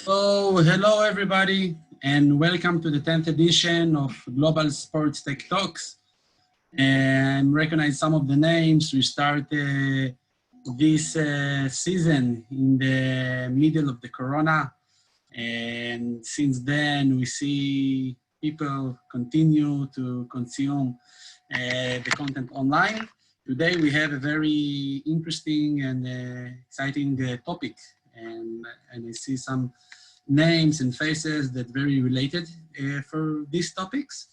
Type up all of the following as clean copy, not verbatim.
So, hello everybody, and welcome to the 10th edition of Global Sports Tech Talks. And recognize some of the names. We start this season in the middle of the Corona, and since then we see people continue to consume the content online. Today we have a very interesting and exciting topic, and I see some names and faces that very related for these topics.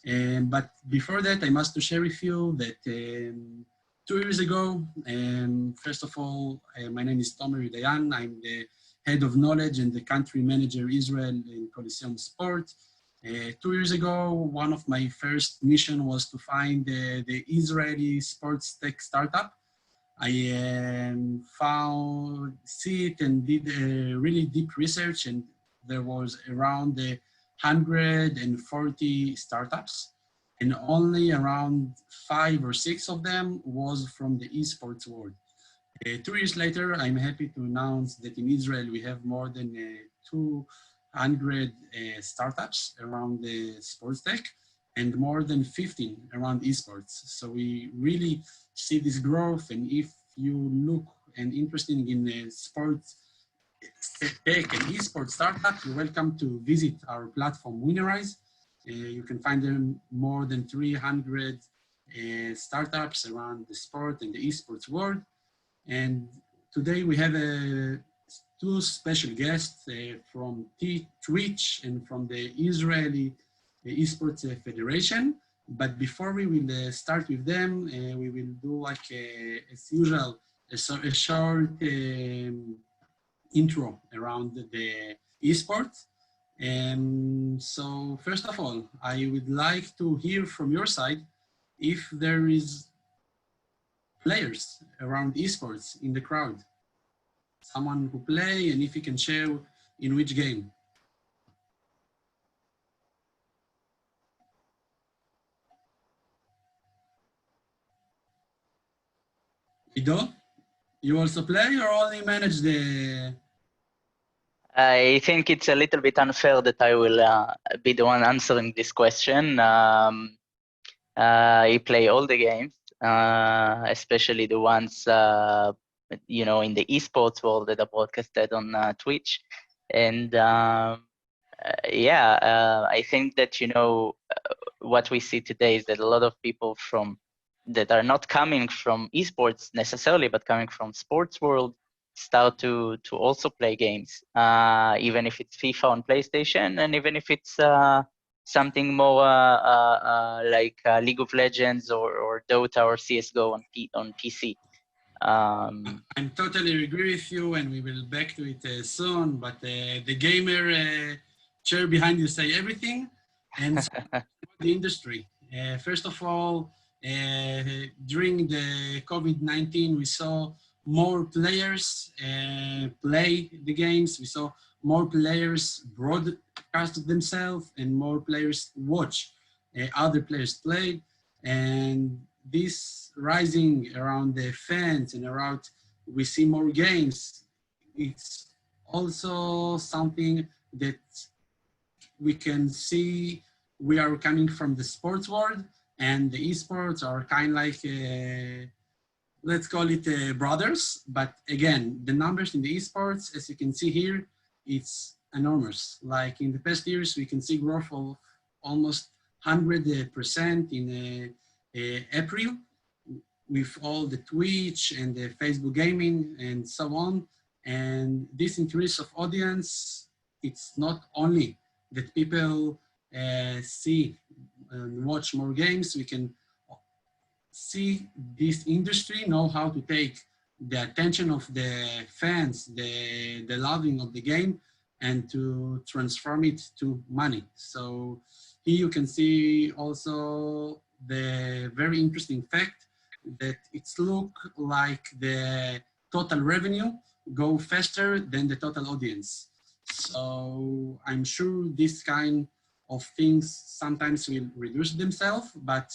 But before that, I must to share with you that 2 years ago, first of all, my name is Tomer Dayan. I'm the head of knowledge and the country manager Israel in Coliseum Sport. 2 years ago, one of my first mission was to find the Israeli sports tech startup. I see it and did a really deep research, and there was around 140 startups, and only around 5 or 6 of them was from the eSports world. 2 years later, I'm happy to announce that in Israel we have more than 200 startups around the sports tech, and more than 15 around esports. So we really see this growth, and if you look and interested in sports tech and esports startups, you're welcome to visit our platform Winnerize. You can find them more than 300 startups around the sport and the esports world. And today we have two special guests from Twitch and from the Israeli eSports Federation. But before we will start with them, we will do like as usual, a short intro around the eSports. So first of all, I would like to hear from your side if there is players around eSports in the crowd, someone who play, and if you can share in which game. Ido, you also play or only manage the... I think it's a little bit unfair that I will be the one answering this question. I play all the games, especially the ones, in the esports world that are broadcasted on Twitch. And I think that, what we see today is that a lot of people that are not coming from esports necessarily, but coming from sports world, start to also play games, even if it's FIFA on PlayStation, and even if it's something more like League of Legends or Dota or CSGO on PC. I totally agree with you, and we will back to it soon, but the gamer chair behind you say everything, and the industry. First of all, during the COVID-19, we saw more players play the games. We saw more players broadcast themselves, and more players watch other players play. And this rising around the fans and around, we see more games. It's also something that we can see. We are coming from the sports world, and the esports are kind of like, let's call it brothers. But again, the numbers in the esports, as you can see here, it's enormous. Like in the past years, we can see growth of almost 100% in April, with all the Twitch and the Facebook gaming and so on. And this increase of audience, it's not only that people see and watch more games. We can see this industry know how to take the attention of the fans, the loving of the game, and to transform it to money. So here you can see also the very interesting fact that it's look like the total revenue go faster than the total audience. So I'm sure this kind of things sometimes will reduce themselves, but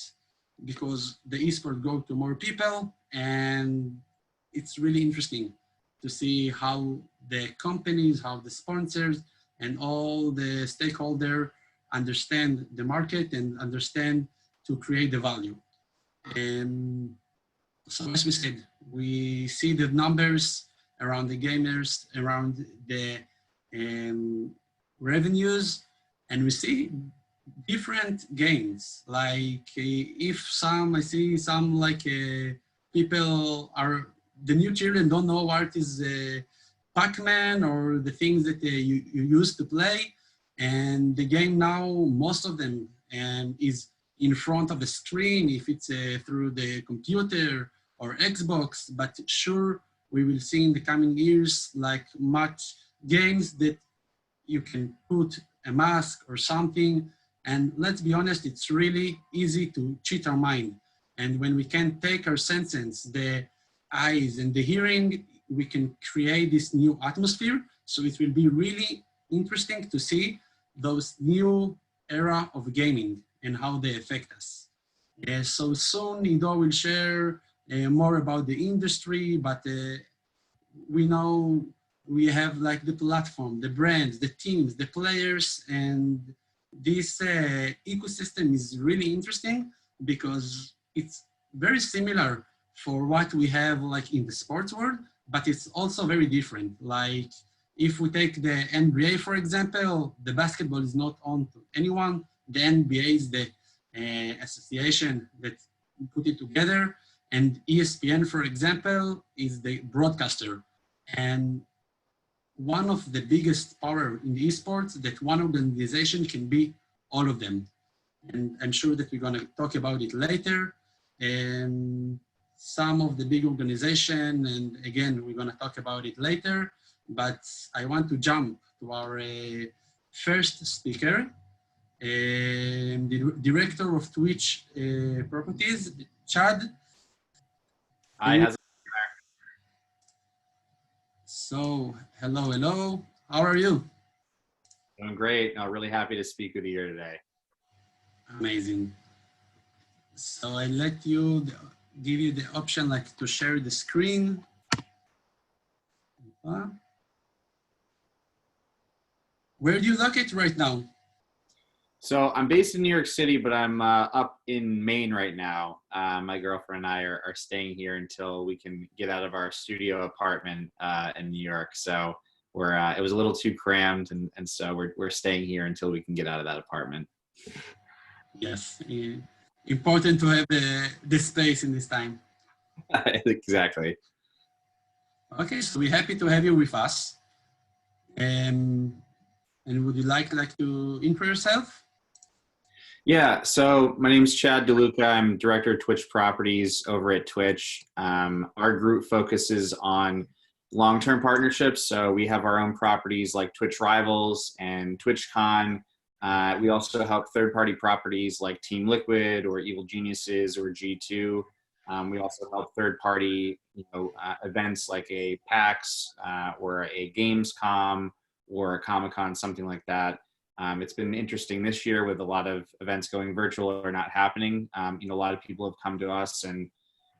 because the esport go to more people, and it's really interesting to see how the companies, how the sponsors and all the stakeholder understand the market and understand to create the value. So as we said, we see the numbers around the gamers, around the revenues, and we see different games. Like if I see some like people are, the new children don't know what is Pac-Man or the things that you used to play. And the game now, most of them is in front of a screen, if it's through the computer or Xbox, but sure, we will see in the coming years like much games that you can put a mask or something. And let's be honest, it's really easy to cheat our mind. And when we can take our senses, the eyes and the hearing, we can create this new atmosphere. So it will be really interesting to see those new era of gaming and how they affect us. So soon Ido will share more about the industry, but we know we have like the platform, the brands, the teams, the players, and this ecosystem is really interesting because it's very similar for what we have like in the sports world, but it's also very different. Like if we take the NBA, for example, the basketball is not owned to anyone. The NBA is the association that put it together. And ESPN, for example, is the broadcaster. And one of the biggest power in the esports that one organization can be all of them. And I'm sure that we're going to talk about it later. And some of the big organization, and again, we're going to talk about it later, but I want to jump to our first speaker, the director of Twitch properties, Chad. Hi, how's it So, hello. How are you? going? Great. No, really happy to speak with you here today. Amazing. So I give you the option like to share the screen. Where do you locate right now? So I'm based in New York City, but I'm up in Maine right now. My girlfriend and I are staying here until we can get out of our studio apartment in New York. So it was a little too crammed, and so we're staying here until we can get out of that apartment. Yes, important to have the space in this time. Exactly. Okay, so we're happy to have you with us. And would you like to intro yourself? Yeah, so my name is Chad DeLuca. I'm director of Twitch properties over at Twitch. Our group focuses on long-term partnerships. So we have our own properties like Twitch Rivals and TwitchCon. We also help third-party properties like Team Liquid or Evil Geniuses or G2. We also help third-party events like a PAX or a Gamescom or a Comic-Con, something like that. It's been interesting this year with a lot of events going virtual or not happening. A lot of people have come to us and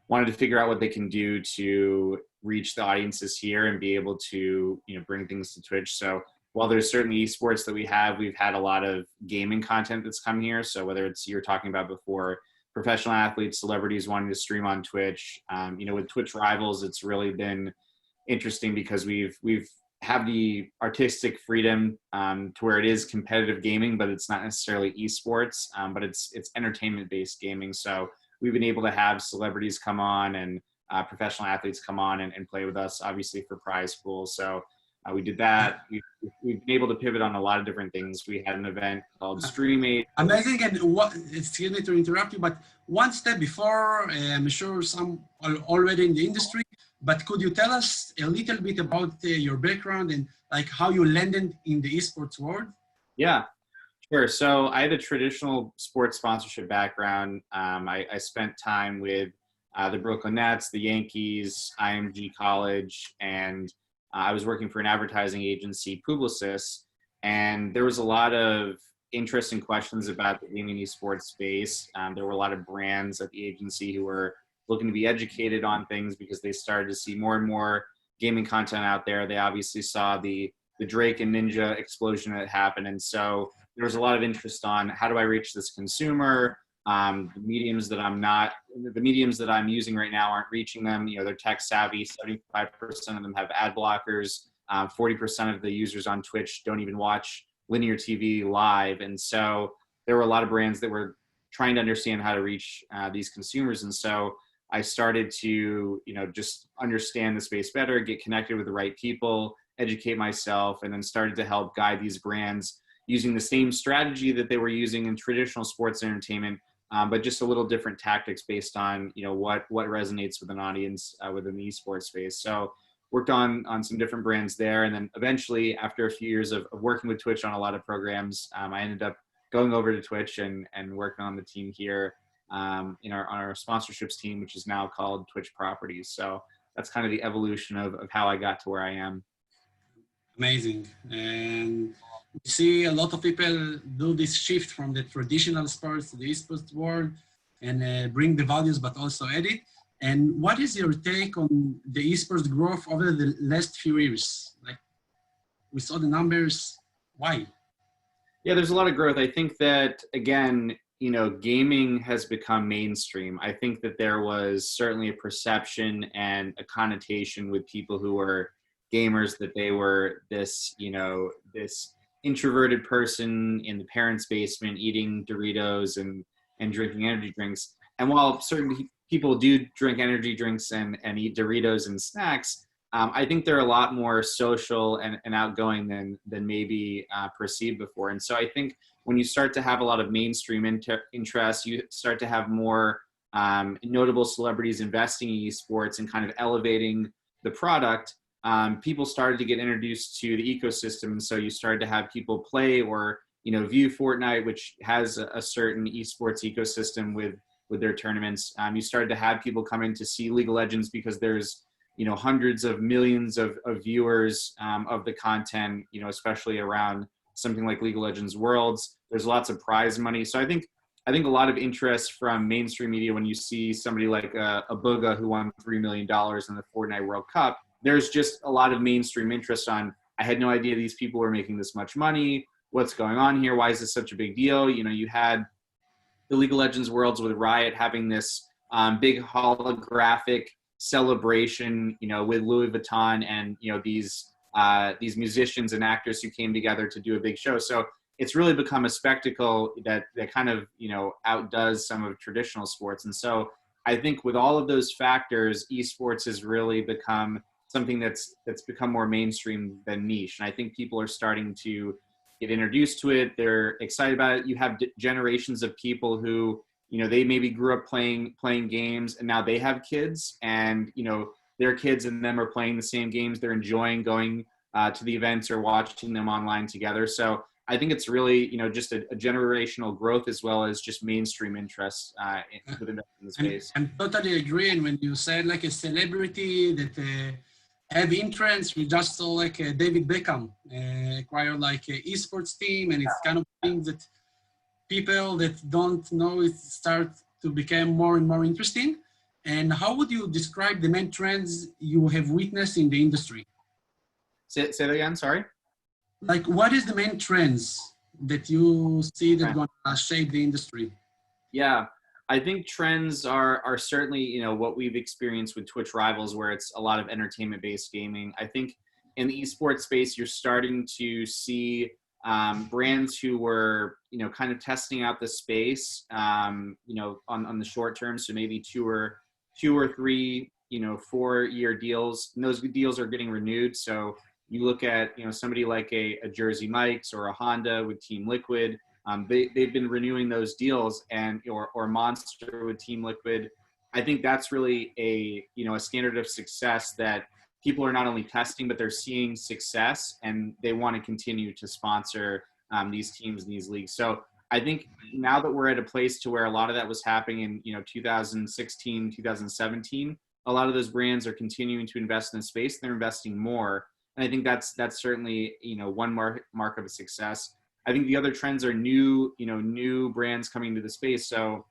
wanted to figure out what they can do to reach the audiences here and be able to bring things to Twitch. So while there's certainly esports that we've had a lot of gaming content that's come here. So whether it's you're talking about before, professional athletes, celebrities wanting to stream on Twitch, with Twitch Rivals, it's really been interesting because we've have the artistic freedom to where it is competitive gaming, but it's not necessarily esports, but it's entertainment-based gaming. So we've been able to have celebrities come on and professional athletes come on and play with us, obviously for prize pools. So we did that. We've been able to pivot on a lot of different things. We had an event called Stream8. Amazing. And excuse me to interrupt you, but one step before, I'm sure some are already in the industry, but could you tell us a little bit about your background and like how you landed in the esports world? Yeah, sure. So I had a traditional sports sponsorship background. I spent time with the Brooklyn Nets, the Yankees, IMG College, and I was working for an advertising agency, Publicis, and there was a lot of interesting questions about the gaming esports space. There were a lot of brands at the agency who were looking to be educated on things because they started to see more and more gaming content out there. They obviously saw the Drake and Ninja explosion that happened. And so there was a lot of interest on how do I reach this consumer? The mediums that I'm using right now aren't reaching them. You know, they're tech savvy. 75% of them have ad blockers. 40% of the users on Twitch don't even watch linear TV live. And so there were a lot of brands that were trying to understand how to reach these consumers. And so I started to, just understand the space better, get connected with the right people, educate myself, and then started to help guide these brands using the same strategy that they were using in traditional sports entertainment, but just a little different tactics based on, what resonates with an audience within the esports space. So worked on some different brands there. And then eventually, after a few years of working with Twitch on a lot of programs, I ended up going over to Twitch and working on the team here on our sponsorships team, which is now called Twitch Properties. So that's kind of the evolution of how I got to where I am. Amazing. And we see a lot of people do this shift from the traditional sports to the esports world and bring the values, but also edit. And what is your take on the esports growth over the last few years? Like, we saw the numbers. Why? Yeah, there's a lot of growth. I think that, again, gaming has become mainstream. I think that there was certainly a perception and a connotation with people who were gamers that they were this introverted person in the parents' basement eating Doritos and drinking energy drinks. And while certain people do drink energy drinks and eat Doritos and snacks, I think they're a lot more social and outgoing than maybe perceived before. And so I think when you start to have a lot of mainstream interest, you start to have more notable celebrities investing in esports and kind of elevating the product. People started to get introduced to the ecosystem. And so you started to have people play or, view Fortnite, which has a certain esports ecosystem with their tournaments. You started to have people come in to see League of Legends because there's, hundreds of millions of viewers of the content, especially around something like League of Legends Worlds. There's lots of prize money. So I think a lot of interest from mainstream media when you see somebody like a Booga who won $3 million in the Fortnite World Cup. There's just a lot of mainstream interest on, I had no idea these people were making this much money. What's going on here? Why is this such a big deal? You had the League of Legends Worlds with Riot having this big holographic celebration, with Louis Vuitton and, these musicians and actors who came together to do a big show. So it's really become a spectacle that kind of, outdoes some of traditional sports. And so I think with all of those factors, esports has really become something that's become more mainstream than niche. And I think people are starting to get introduced to it. They're excited about it. You have generations of people who, they maybe grew up playing games and now they have kids and, their kids and them are playing the same games. They're enjoying going to the events or watching them online together. So I think it's really, just a generational growth as well as just mainstream interest within the space. I'm totally agree. And when you said like a celebrity that have interest, we just saw like David Beckham acquire like an esports team, and it's kind of things that people that don't know it start to become more and more interesting. And how would you describe the main trends you have witnessed in the industry? Say that again, sorry? Like, what is the main trends that you see that going to shape the industry? Yeah, I think trends are certainly, what we've experienced with Twitch Rivals, where it's a lot of entertainment-based gaming. I think in the esports space, you're starting to see brands who were, kind of testing out the space, on the short term. So maybe two or 3, 4-year deals, and those deals are getting renewed. So you look at, somebody like a Jersey Mike's or a Honda with Team Liquid. They've been renewing those deals, and or Monster with Team Liquid. I think that's really a standard of success that people are not only testing, but they're seeing success and they want to continue to sponsor these teams and these leagues. So I think now that we're at a place to where a lot of that was happening in 2016, 2017, a lot of those brands are continuing to invest in the space. They're investing more, and I think that's certainly one mark of a success. I think the other trends are new brands coming to the space. So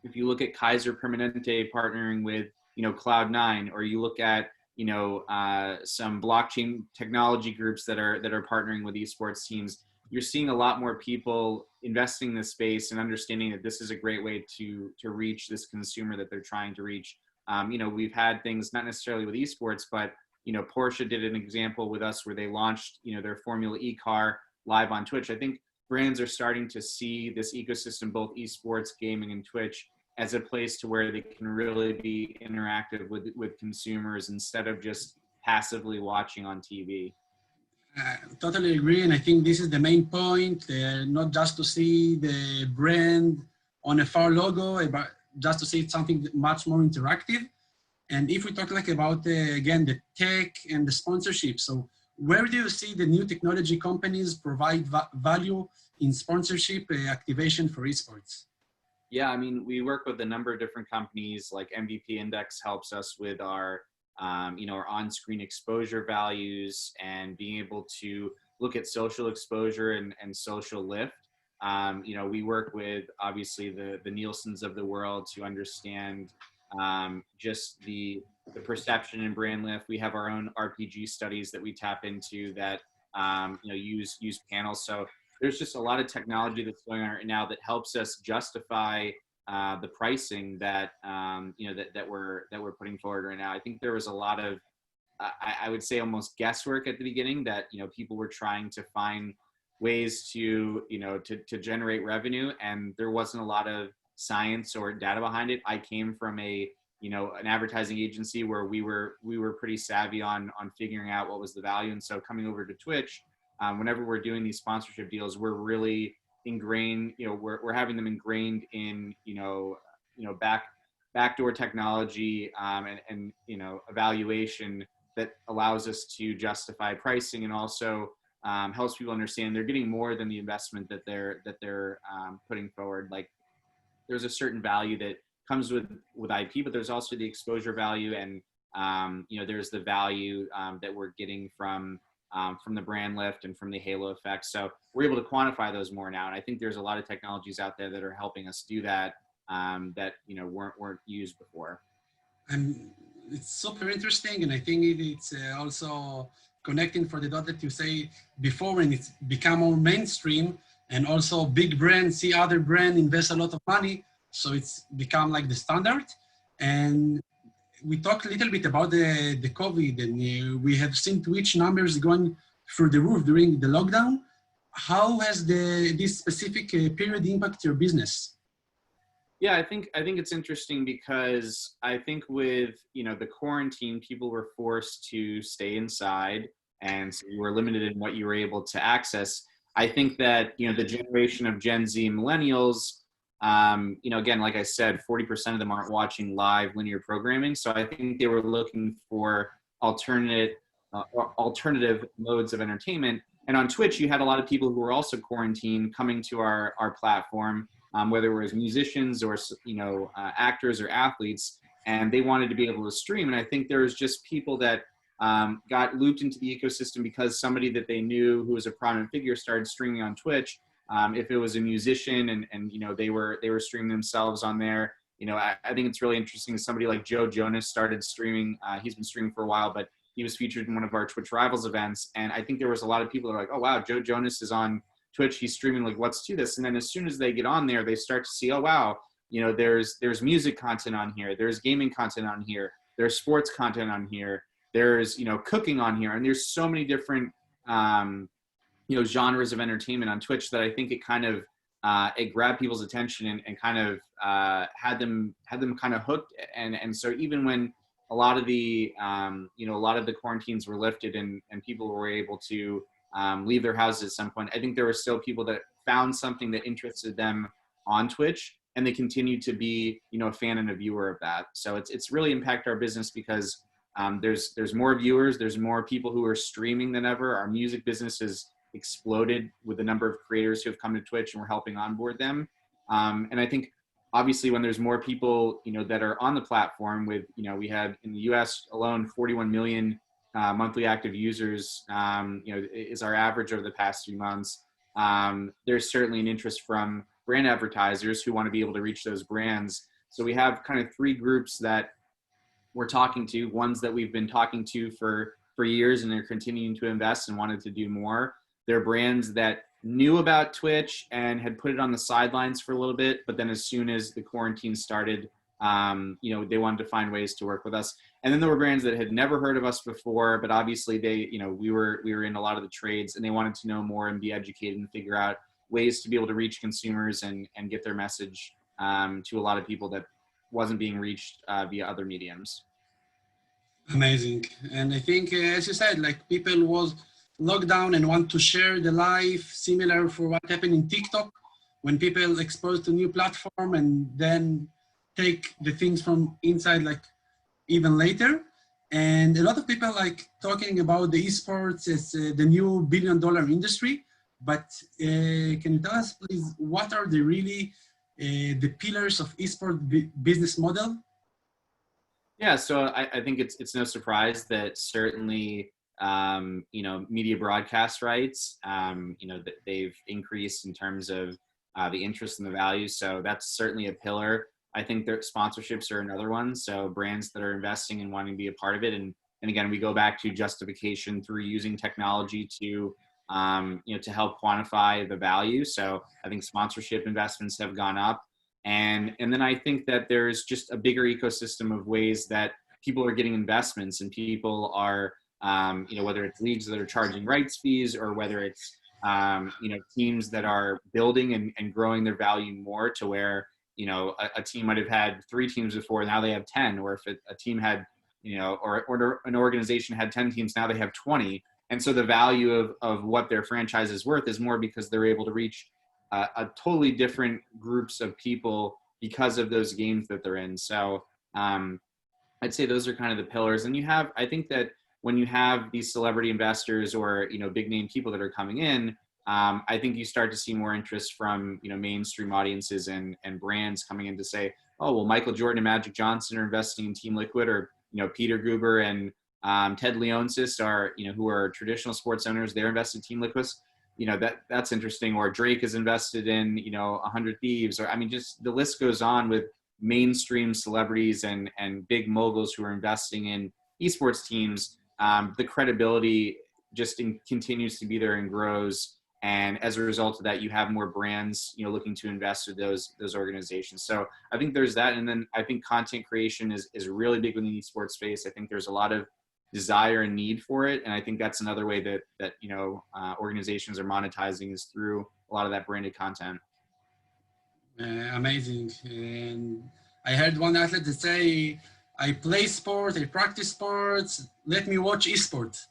if you look at Kaiser Permanente partnering with Cloud9, or you look at some blockchain technology groups that are partnering with esports teams. You're seeing a lot more people investing in this space and understanding that this is a great way to reach this consumer that they're trying to reach. We've had things not necessarily with esports, but Porsche did an example with us where they launched their Formula E car live on Twitch. I think brands are starting to see this ecosystem, both esports, gaming, and Twitch, as a place to where they can really be interactive with consumers instead of just passively watching on TV. Totally agree, and I think this is the main point, not just to see the brand on a far logo, but just to see something much more interactive. And if we talk about, again, the tech and the sponsorship, so where do you see the new technology companies provide value in sponsorship activation for esports? Yeah, I mean, we work with a number of different companies. Like MVP Index helps us with our our on-screen exposure values and being able to look at social exposure and social lift. We work with obviously the Nielsen's of the world to understand just the perception and brand lift. We have our own RPG studies that we tap into that use panels. So there's just a lot of technology that's going on right now that helps us justify the pricing that that we're putting forward right now. I think there was a lot of I would say almost guesswork at the beginning that people were trying to find ways to to generate revenue, and there wasn't a lot of science or data behind it. I came from an advertising agency where we were pretty savvy on figuring out what was the value, and so coming over to Twitch, whenever we're doing these sponsorship deals, we're really ingrained, we're having them ingrained in, backdoor technology, and evaluation that allows us to justify pricing, and also helps people understand they're getting more than the investment that they're putting forward. Like there's a certain value that comes with IP, but there's also the exposure value, and there's the value that we're getting from the brand lift and from the halo effect. So we're able to quantify those more now. And I think there's a lot of technologies out there that are helping us do that, that weren't used before. And it's super interesting. And I think it's also connecting for the dot that you say before, when it's become more mainstream and also big brands see other brand invest a lot of money. So it's become like the standard. And we talked a little bit about the COVID, and we have seen Twitch numbers going through the roof during the lockdown. How has this specific period impact your business? Yeah, I think it's interesting because I think with the quarantine, people were forced to stay inside, and so you were limited in what you were able to access. I think that the generation of Gen Z millennials, again, like I said, 40% of them aren't watching live linear programming. So I think they were looking for alternative modes of entertainment. And on Twitch, you had a lot of people who were also quarantined coming to our platform, whether it was musicians or actors or athletes, and they wanted to be able to stream. And I think there was just people that got looped into the ecosystem because somebody that they knew who was a prominent figure started streaming on Twitch. If it was a musician and they were streaming themselves on there, I think it's really interesting. Somebody like Joe Jonas started streaming. He's been streaming for a while, but he was featured in one of our Twitch Rivals events. And I think there was a lot of people that were like, oh wow, Joe Jonas is on Twitch. He's streaming, like, what's to this? And then as soon as they get on there, they start to see, oh wow, there's music content on here. There's gaming content on here. There's sports content on here. There's, cooking on here. And there's so many different, genres of entertainment on Twitch that I think it kind of it grabbed people's attention and kind of had them kind of hooked. And so even when a lot of the quarantines were lifted and people were able to leave their houses at some point, I think there were still people that found something that interested them on Twitch, and they continued to be a fan and a viewer of that. So it's really impacted our business because there's more viewers, there's more people who are streaming than ever. Our music business has exploded with the number of creators who have come to Twitch, and we're helping onboard them. And I think obviously when there's more people, that are on the platform with, we had in the US alone, 41 million monthly active users, is our average over the past 3 months. There's certainly an interest from brand advertisers who want to be able to reach those brands. So we have kind of three groups that we're talking to, ones that we've been talking to for years and they're continuing to invest and wanted to do more. They're brands that knew about Twitch and had put it on the sidelines for a little bit, but then as soon as the quarantine started, they wanted to find ways to work with us. And then there were brands that had never heard of us before, but obviously we were in a lot of the trades and they wanted to know more and be educated and figure out ways to be able to reach consumers and get their message to a lot of people that wasn't being reached via other mediums. Amazing. And I think, as you said, like people was locked down and want to share the life, similar for what happened in TikTok, when people exposed to new platform and then take the things from inside, like even later. And a lot of people like talking about the esports as the new billion-dollar industry. But can you tell us, please, what are the really the pillars of esports business model? Yeah, so I think it's no surprise that certainly media broadcast rights that they've increased in terms of the interest and the value. So that's certainly a pillar. I think their sponsorships are another one. So brands that are investing and wanting to be a part of it, and again we go back to justification through using technology to to help quantify the value. So I think sponsorship investments have gone up. And then I think that there's just a bigger ecosystem of ways that people are getting investments and people are, whether it's leagues that are charging rights fees or whether it's, teams that are building and growing their value more to where, a team might have had 3 teams before, now they have 10, or if a team had, or an organization had 10 teams, now they have 20. And so the value of what their franchise is worth is more because they're able to reach a totally different groups of people because of those games that they're in. So I'd say those are kind of the pillars. And I think that when you have these celebrity investors or, big name people that are coming in, I think you start to see more interest from, mainstream audiences and brands coming in to say, oh, well, Michael Jordan and Magic Johnson are investing in Team Liquid, or, Peter Guber and Ted Leonsis are, who are traditional sports owners, they're invested in Team Liquid. That's interesting. Or Drake is invested in, 100 Thieves, or just the list goes on with mainstream celebrities and big moguls who are investing in esports teams. The credibility just continues to be there and grows. And as a result of that, you have more brands, looking to invest with those organizations. So I think there's that. And then I think content creation is really big within the esports space. I think there's a lot of desire and need for it, and I think that's another way that organizations are monetizing is through a lot of that branded content. Amazing. And I heard one athlete that say, I play sport, I practice sports, let me watch esports,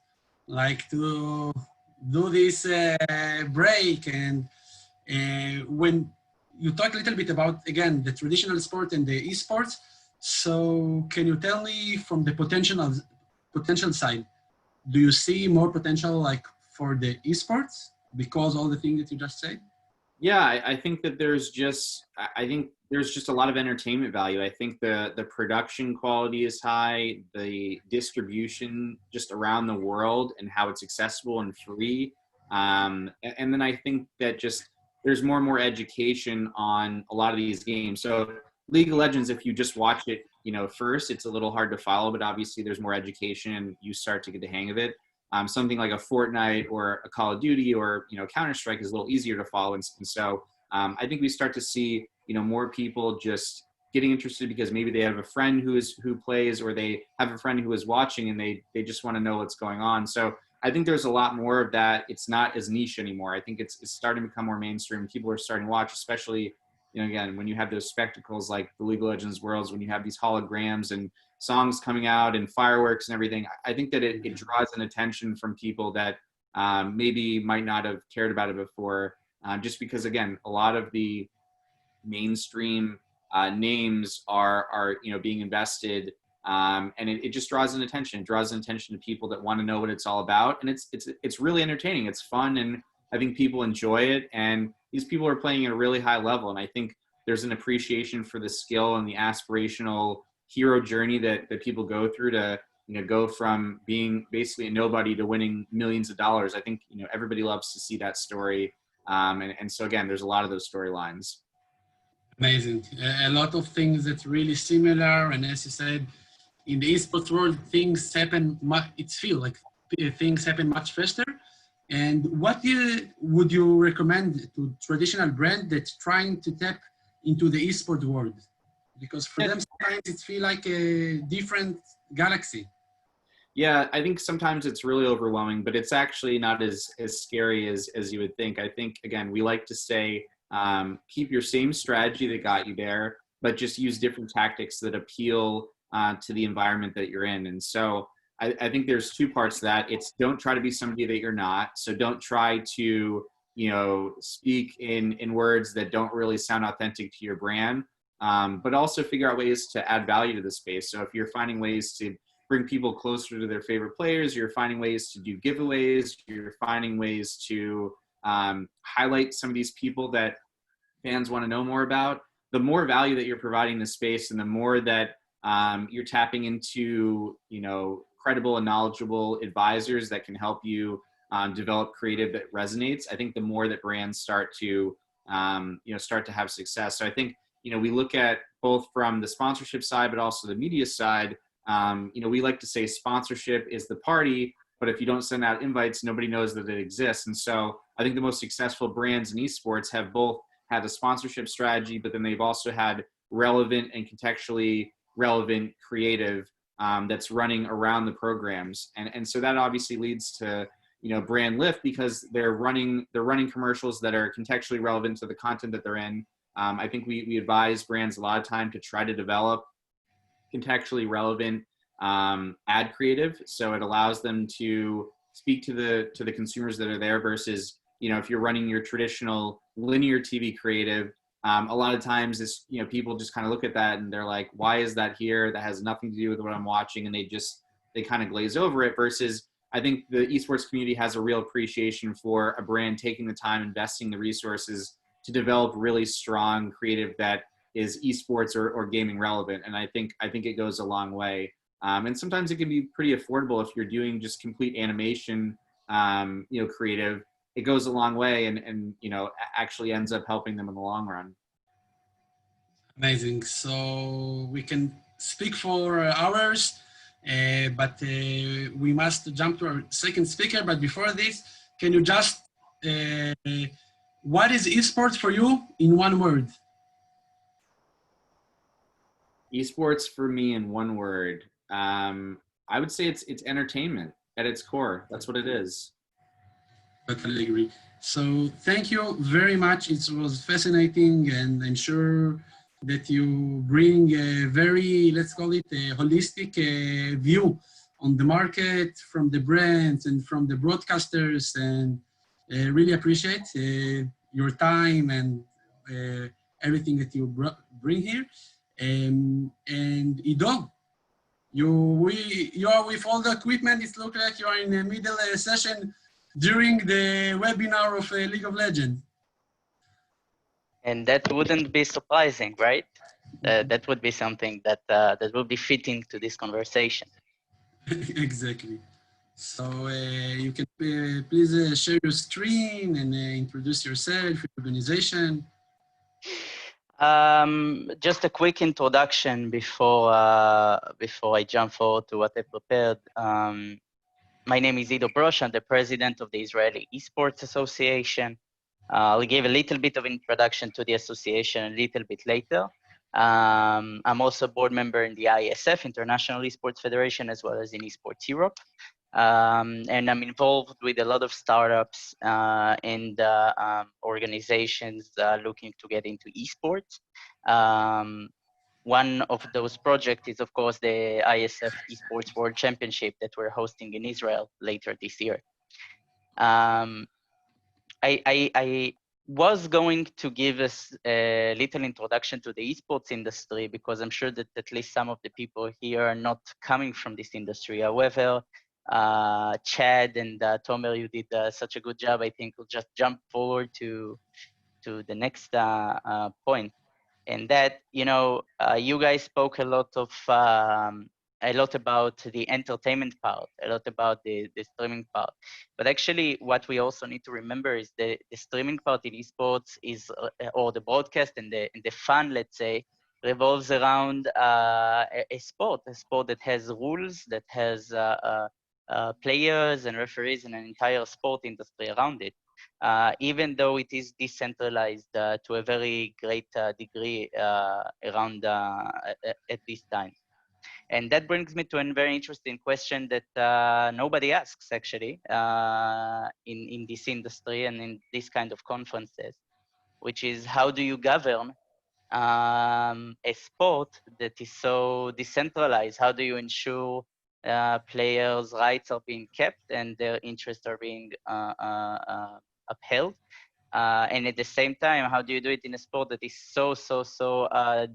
like to do this break. And when you talk a little bit about, again, the traditional sport and the esports, so can you tell me from the potential side, do you see more potential like for the esports because all the things that you just said? Yeah, I think that there's just a lot of entertainment value. I think the production quality is high, the distribution just around the world and how it's accessible and free. And then I think that just there's more and more education on a lot of these games. So League of Legends, if you just watch it, first, it's a little hard to follow, but obviously there's more education and you start to get the hang of it. Something like a Fortnite or a Call of Duty or, Counter-Strike is a little easier to follow. And so I think we start to see, more people just getting interested because maybe they have a friend who plays, or they have a friend who is watching and they just want to know what's going on. So I think there's a lot more of that. It's not as niche anymore. I think it's starting to become more mainstream. People are starting to watch, especially, again, when you have those spectacles like the League of Legends Worlds, when you have these holograms and songs coming out and fireworks and everything, I think that it draws an attention from people that maybe might not have cared about it before, just because, again, a lot of the mainstream names are being invested, and it just draws an attention. It draws an attention to people that want to know what it's all about, and it's really entertaining. It's fun, and I think people enjoy it, and these people are playing at a really high level, and I think there's an appreciation for the skill and the aspirational hero journey that people go through to go from being basically a nobody to winning millions of dollars. I think everybody loves to see that story, and so again, there's a lot of those storylines. Amazing. A lot of things that's really similar, and as you said, in the esports world, things happen. It feels like things happen much faster. And what would you recommend to traditional brand that's trying to tap into the esports world? Because for them, sometimes it feels like a different galaxy. Yeah, I think sometimes it's really overwhelming, but it's actually not as scary as you would think. I think, again, we like to say, keep your same strategy that got you there, but just use different tactics that appeal to the environment that you're in. And so I think there's two parts to that. It's don't try to be somebody that you're not. So don't try to, speak in words that don't really sound authentic to your brand, but also figure out ways to add value to the space. So if you're finding ways to bring people closer to their favorite players, you're finding ways to do giveaways, you're finding ways to highlight some of these people that fans want to know more about, the more value that you're providing the space and the more that you're tapping into, credible and knowledgeable advisors that can help you develop creative that resonates, I think the more that brands start to, start to have success. So I think, we look at both from the sponsorship side, but also the media side. We like to say sponsorship is the party, but if you don't send out invites, nobody knows that it exists. And so I think the most successful brands in esports have both had a sponsorship strategy, but then they've also had relevant and contextually relevant creative that's running around the programs. And so that obviously leads to, brand lift because they're running commercials that are contextually relevant to the content that they're in. I think we advise brands a lot of time to try to develop contextually relevant ad creative, so it allows them to speak to the consumers that are there versus, if you're running your traditional linear TV creative, a lot of times it's, people just kind of look at that and they're like, why is that here? That has nothing to do with what I'm watching, and they kind of glaze over it. Versus I think the esports community has a real appreciation for a brand taking the time, investing the resources to develop really strong creative that is esports or gaming relevant. And I think it goes a long way. And sometimes it can be pretty affordable if you're doing just complete animation, creative. It goes a long way and actually ends up helping them in the long run. Amazing. So we can speak for hours, but we must jump to our second speaker. But before this, can you just, what is esports for you in one word? Esports for me in one word. I would say it's entertainment at its core. That's what it is. Totally agree. So thank you very much. It was fascinating, and I'm sure that you bring a very, let's call it a holistic view on the market from the brands and from the broadcasters, and really appreciate your time and everything that you bring here. And Ido, you are with all the equipment. It looks like you are in the middle session during the webinar of League of Legends. And that wouldn't be surprising, right? That would be something that that would be fitting to this conversation. Exactly. So you can please share your screen and introduce yourself, your organization. Just a quick introduction before I jump forward to what I prepared. My name is Ido Brosh. I'm the president of the Israeli eSports Association. I'll give a little bit of introduction to the association a little bit later. I'm also a board member in the ISF, International Esports Federation, as well as in Esports Europe. And I'm involved with a lot of startups and organizations looking to get into esports. One of those projects is, of course, the ISF Esports World Championship that we're hosting in Israel later this year. I was going to give us a little introduction to the esports industry because I'm sure that at least some of the people here are not coming from this industry. However, Chad and Tomer, you did such a good job. I think we'll just jump forward to the next point. And that, you guys spoke a lot about the entertainment part, a lot about the streaming part. But actually, what we also need to remember is the streaming part in esports is, or the broadcast and the fun, let's say, revolves around a sport that has rules, that has players and referees and an entire sport industry around it, even though it is decentralized to a very great degree around at this time. And that brings me to a very interesting question that nobody asks actually in this industry and in this kind of conferences, which is how do you govern a sport that is so decentralized? How do you ensure players' rights are being kept and their interests are being upheld? And at the same time, how do you do it in a sport that is so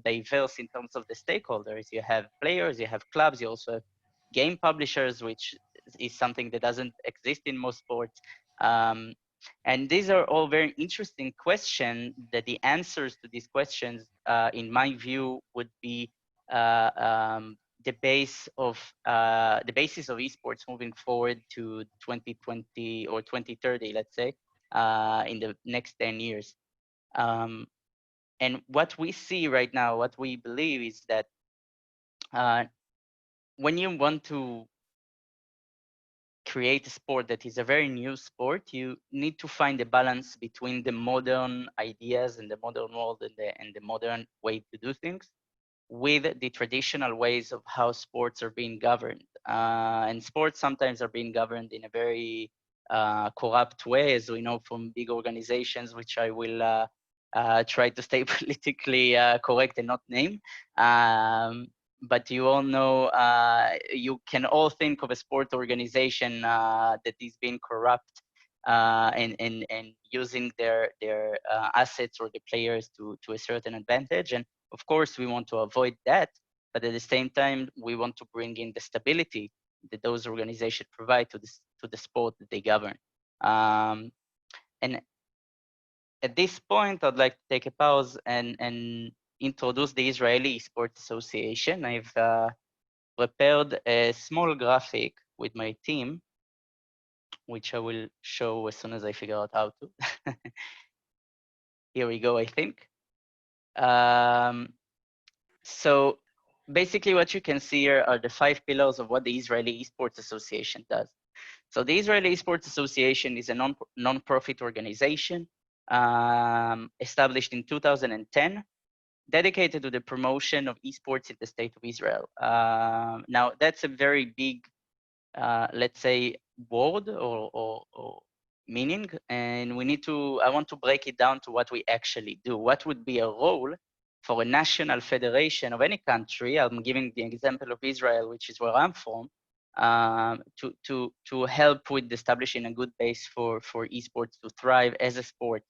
diverse in terms of the stakeholders? You have players, you have clubs, you also have game publishers, which is something that doesn't exist in most sports. And these are all very interesting questions that the answers to these questions, in my view, would be the basis of esports moving forward to 2020 or 2030, let's say, in the next 10 years. And what we see right now, what we believe is that when you want to create a sport that is a very new sport, you need to find a balance between the modern ideas and the modern world and the modern way to do things with the traditional ways of how sports are being governed. And sports sometimes are being governed in a very corrupt way, as we know from big organizations, which I will try to stay politically correct and not name. But you all know, you can all think of a sport organization that is being corrupt and using their assets or the players to a certain advantage. And of course, we want to avoid that, but at the same time, we want to bring in the stability that those organizations provide to the sport that they govern. And at this point, I'd like to take a pause and introduce the Israeli eSports Association. I've prepared a small graphic with my team, which I will show as soon as I figure out how to. Here we go, I think. So basically what you can see here are the 5 pillars of what the Israeli Esports Association does. So the Israeli Esports Association is a non-profit organization established in 2010, dedicated to the promotion of esports in the state of Israel. Now that's a very big, let's say, word or meaning, and I want to break it down to what we actually do. What would be a role for a national federation of any country? I'm giving the example of Israel, which is where I'm from, to help with establishing a good base for esports to thrive as a sport.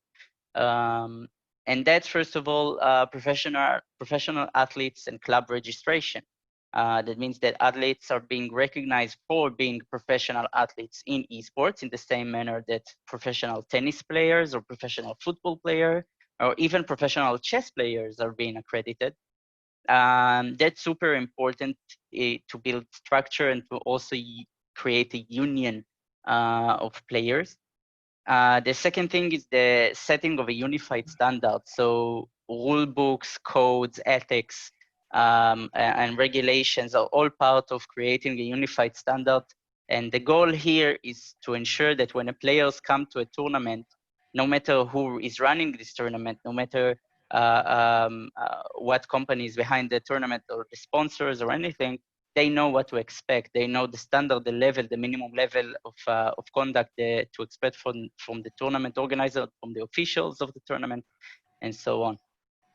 And that's first of all professional athletes and club registration. That means that athletes are being recognized for being professional athletes in esports in the same manner that professional tennis players or professional football player or even professional chess players are being accredited. That's super important to build structure and to also create a union of players. The second thing is the setting of a unified standard. So rule books, codes, ethics, and regulations are all part of creating a unified standard. And the goal here is to ensure that when players come to a tournament, no matter who is running this tournament, no matter what company is behind the tournament or the sponsors or anything, they know what to expect. They know the standard, the level, the minimum level of conduct to expect from the tournament organizer, from the officials of the tournament, and so on.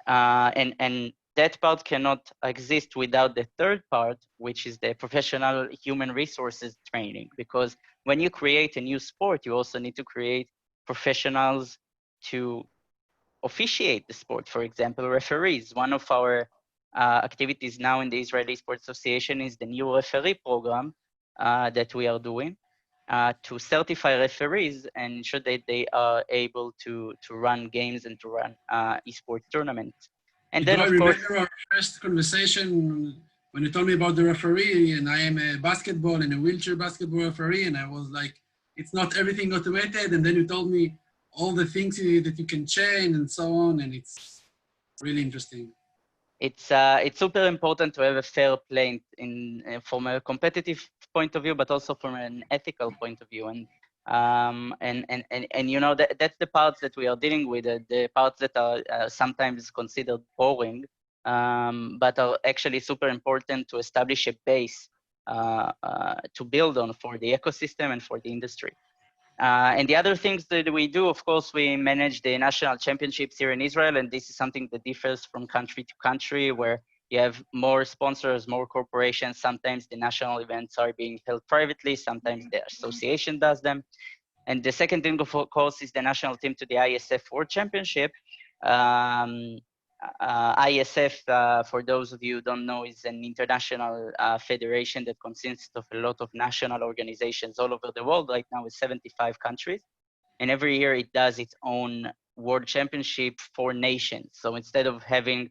And that part cannot exist without the third part, which is the professional human resources training. Because when you create a new sport, you also need to create professionals to officiate the sport. For example, referees. One of our activities now in the Israeli Sports Association is the new referee program that we are doing to certify referees and ensure that they are able to run games and to run esports tournaments. And then, I of course, remember our first conversation when you told me about the referee, and I am a basketball and a wheelchair basketball referee, and I was like, it's not everything automated. And then you told me all the things that you can change and so on, and it's really interesting. it's super important to have a fair play from a competitive point of view, but also from an ethical point of view. And you know that's the parts that we are dealing with, the parts that are sometimes considered boring, but are actually super important to establish a base to build on for the ecosystem and for the industry. And the other things that we do, of course, we manage the national championships here in Israel, and this is something that differs from country to country, where you have more sponsors, more corporations. Sometimes the national events are being held privately, sometimes the association does them. And the second thing, of course, is the national team to the ISF World Championship. ISF, for those of you who don't know, is an international federation that consists of a lot of national organizations all over the world. Right now, with 75 countries, and every year it does its own world championship for nations. So instead of having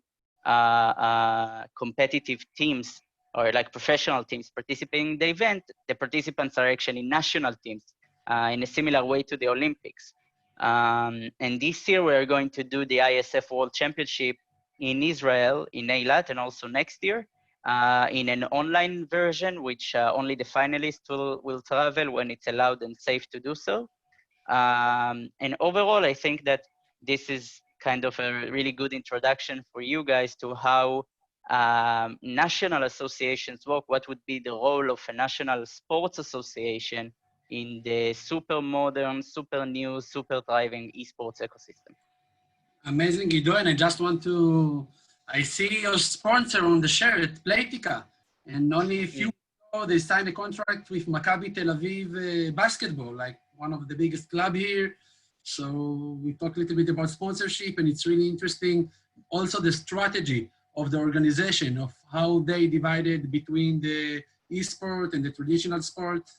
competitive teams or like professional teams participating in the event, the participants are actually national teams in a similar way to the Olympics. And this year we're going to do the ISF World Championship in Israel, in Eilat, and also next year in an online version, which only the finalists will travel when it's allowed and safe to do so. And overall, I think that this is kind of a really good introduction for you guys to how national associations work, what would be the role of a national sports association in the super modern, super new, super thriving esports ecosystem. Amazing, Guido, and I just want to, I see your sponsor on the shirt, Playtika, and only a few weeks ago they signed a contract with Maccabi Tel Aviv basketball, like one of the biggest club here. So we talked a little bit about sponsorship, and it's really interesting. Also the strategy of the organization, of how they divided between the e-sport and the traditional sport.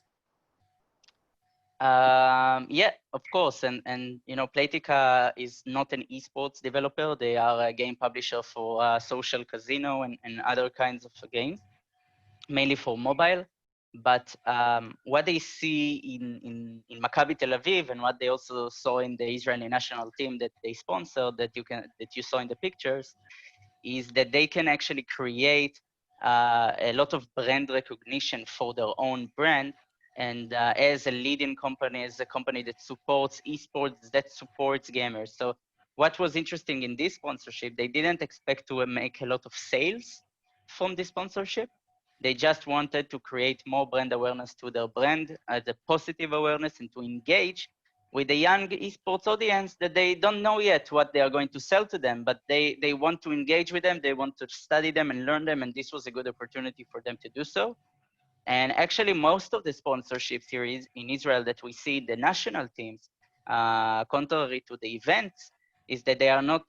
Yeah, of course, and you know, Playtika is not an esports developer. They are a game publisher for social casino and other kinds of games, mainly for mobile. But what they see in Maccabi Tel Aviv, and what they also saw in the Israeli national team that they sponsored, that you saw in the pictures, is that they can actually create a lot of brand recognition for their own brand. And as a leading company, as a company that supports esports, that supports gamers. So what was interesting in this sponsorship, they didn't expect to make a lot of sales from this sponsorship. They just wanted to create more brand awareness to their brand, the positive awareness, and to engage with a young esports audience that they don't know yet what they are going to sell to them, but they want to engage with them, they want to study them and learn them, and this was a good opportunity for them to do so. And actually, most of the sponsorship series in Israel that we see, the national teams, contrary to the events, is that they are not,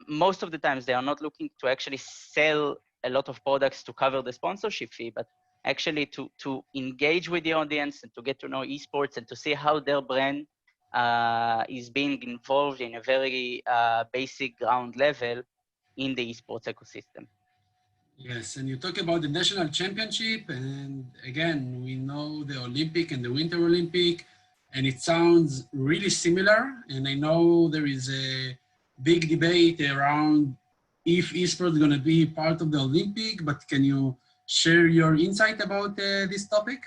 most of the times, they are not looking to actually sell a lot of products to cover the sponsorship fee, but actually to engage with the audience and to get to know esports and to see how their brand is being involved in a very basic ground level in the esports ecosystem. Yes, and you talk about the national championship, and again, we know the Olympic and the Winter Olympic, and it sounds really similar. And I know there is a big debate around if esports is going to be part of the Olympic, but can you share your insight about this topic?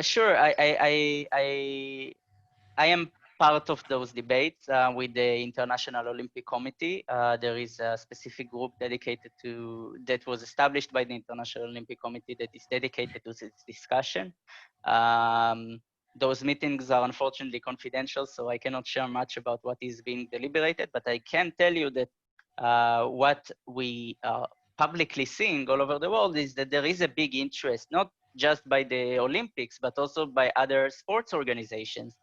Sure, I am part of those debates with the International Olympic Committee. There is a specific group dedicated that was established by the International Olympic Committee that is dedicated to this discussion. Those meetings are unfortunately confidential, so I cannot share much about what is being deliberated, but I can tell you that what we are publicly seeing all over the world is that there is a big interest, not just by the Olympics, but also by other sports organizations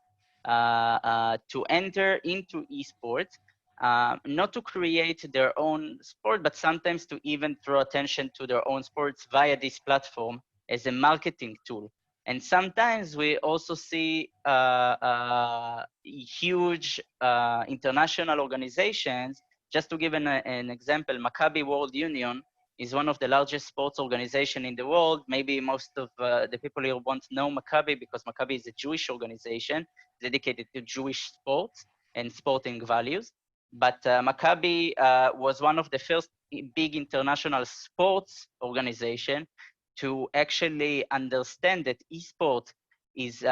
to enter into esports, not to create their own sport, but sometimes to even draw attention to their own sports via this platform as a marketing tool. And sometimes we also see huge international organizations. Just to give an example, Maccabi World Union is one of the largest sports organizations in the world. Maybe most of the people here won't know Maccabi because Maccabi is a Jewish organization dedicated to Jewish sports and sporting values. But Maccabi was one of the first big international sports organization to actually understand that esports is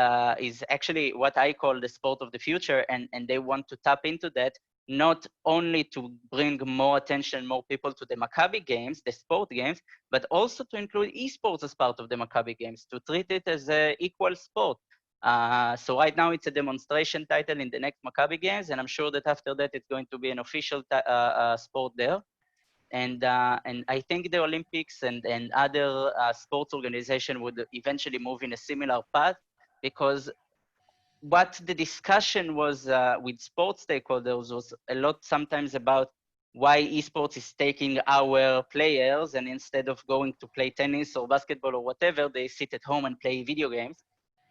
actually what I call the sport of the future, and they want to tap into that, not only to bring more attention, more people to the Maccabi games, the sport games, but also to include esports as part of the Maccabi games, to treat it as an equal sport. So right now it's a demonstration title in the next Maccabi games, and I'm sure that after that it's going to be an official sport there. And I think the Olympics and other sports organization would eventually move in a similar path, because what the discussion was with sports stakeholders was a lot sometimes about why esports is taking our players, and instead of going to play tennis or basketball or whatever, they sit at home and play video games.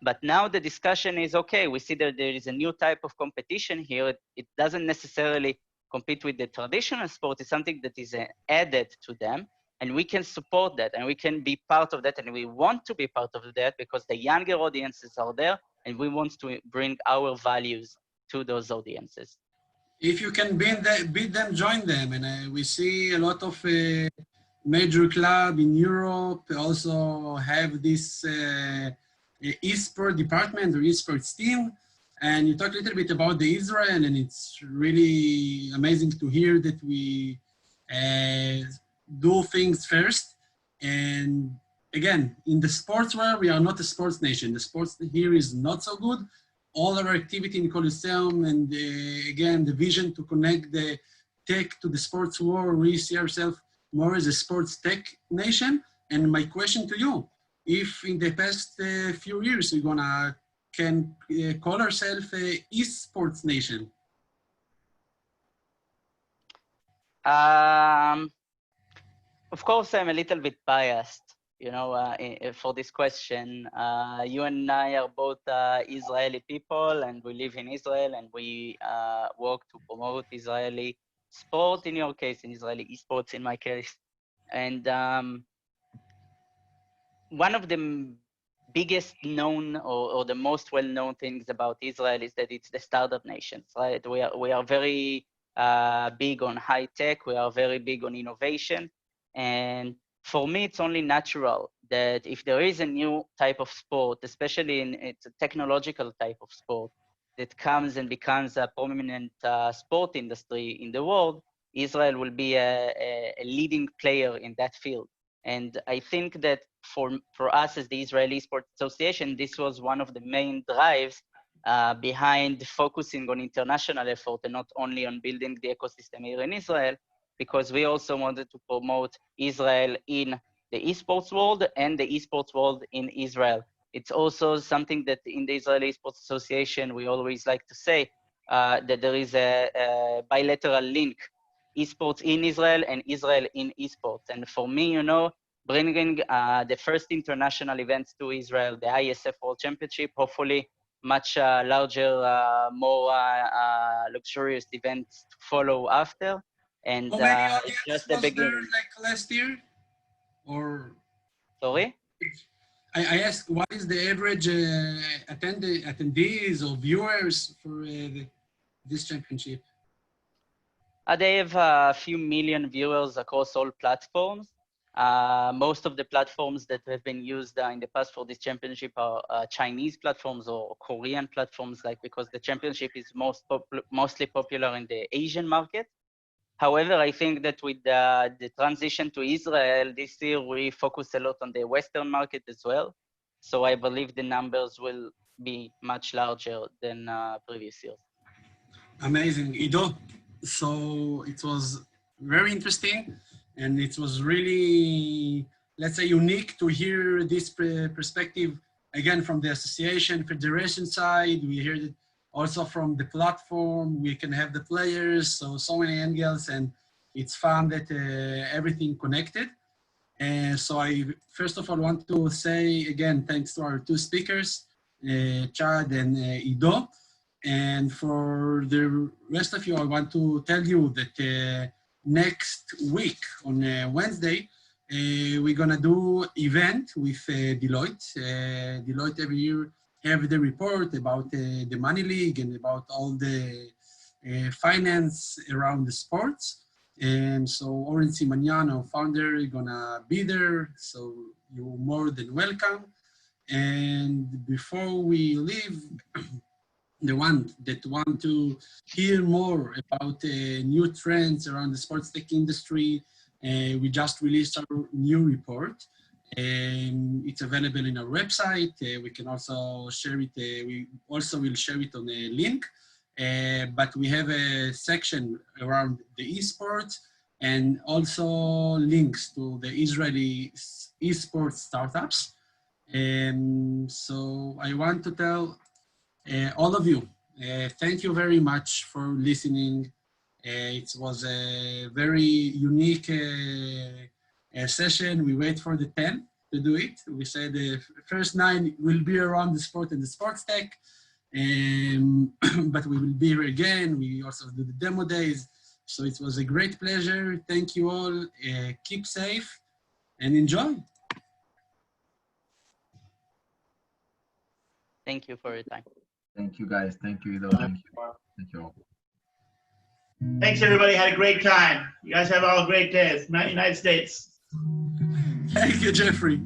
But now the discussion is, okay, we see that there is a new type of competition here. It doesn't necessarily compete with the traditional sport. It's something that is added to them, and we can support that, and we can be part of that, and we want to be part of that because the younger audiences are there, and we want to bring our values to those audiences. If you can beat them, join them. And we see a lot of major club in Europe also have this eSport department or eSports team. And you talked a little bit about the Israel, and it's really amazing to hear that we do things first. And again, in the sports world, we are not a sports nation. The sports here is not so good. All our activity in Coliseum, and again, the vision to connect the tech to the sports world, we see ourselves more as a sports tech nation. And my question to you, if in the past few years we're gonna call ourselves a eSports nation? Of course, I'm a little bit biased, you know, for this question. You and I are both Israeli people, and we live in Israel, and we work to promote Israeli sport, in your case, in Israeli esports, in my case. And one of the biggest known or the most well-known things about Israel is that it's the startup nation, right? We are very big on high tech. We are very big on innovation. And for me, it's only natural that if there is a new type of sport, especially it's a technological type of sport, that comes and becomes a prominent sport industry in the world, Israel will be a leading player in that field. And I think that for us as the Israeli Sports Association, this was one of the main drives behind focusing on international effort and not only on building the ecosystem here in Israel, because we also wanted to promote Israel in the esports world and the esports world in Israel. It's also something that in the Israeli Sports Association, we always like to say that there is a bilateral link, esports in Israel and Israel in esports. And for me, you know, bringing the first international events to Israel, the ISF World Championship, hopefully much larger, more luxurious events to follow after. And How many it's audience just the was there beginning. like last year? Or Sorry? I asked, what is the average attendees or viewers for this championship? They have a few million viewers across all platforms. Most of the platforms that have been used in the past for this championship are Chinese platforms or Korean platforms, like, because the championship is mostly popular in the Asian market. However, I think that with the transition to Israel this year, we focus a lot on the Western market as well. So I believe the numbers will be much larger than previous years. Amazing, Ido. So it was very interesting, and it was really, let's say, unique to hear this perspective again from the association federation side. We heard it also from the platform. We can have the players, so many angles, and it's fun that everything connected. And so I first of all want to say again thanks to our two speakers, Chad and Ido. And for the rest of you, I want to tell you that next week on Wednesday, we're gonna do event with Deloitte. Deloitte every year have the report about the Money League and about all the finance around the sports. And so Oren Simaniano, founder, is gonna be there. So you're more than welcome. And before we leave, the one that want to hear more about new trends around the sports tech industry, we just released our new report. It's available in our website. We can also share it. We also will share it on a link. But we have a section around the eSports and also links to the Israeli eSports startups. So I want to tell all of you, thank you very much for listening. It was a very unique session. We wait for the 10 to do it. We said the first 9 will be around the sport and the sports tech, but we will be here again. We also do the demo days. So it was a great pleasure. Thank you all. Keep safe and enjoy. Thank you for your time. Thank you, guys. Thank you, Ido. Thank you. Thank you all. Thanks, everybody. Had a great time. You guys have all great days. United States. Thank you, Jeffrey.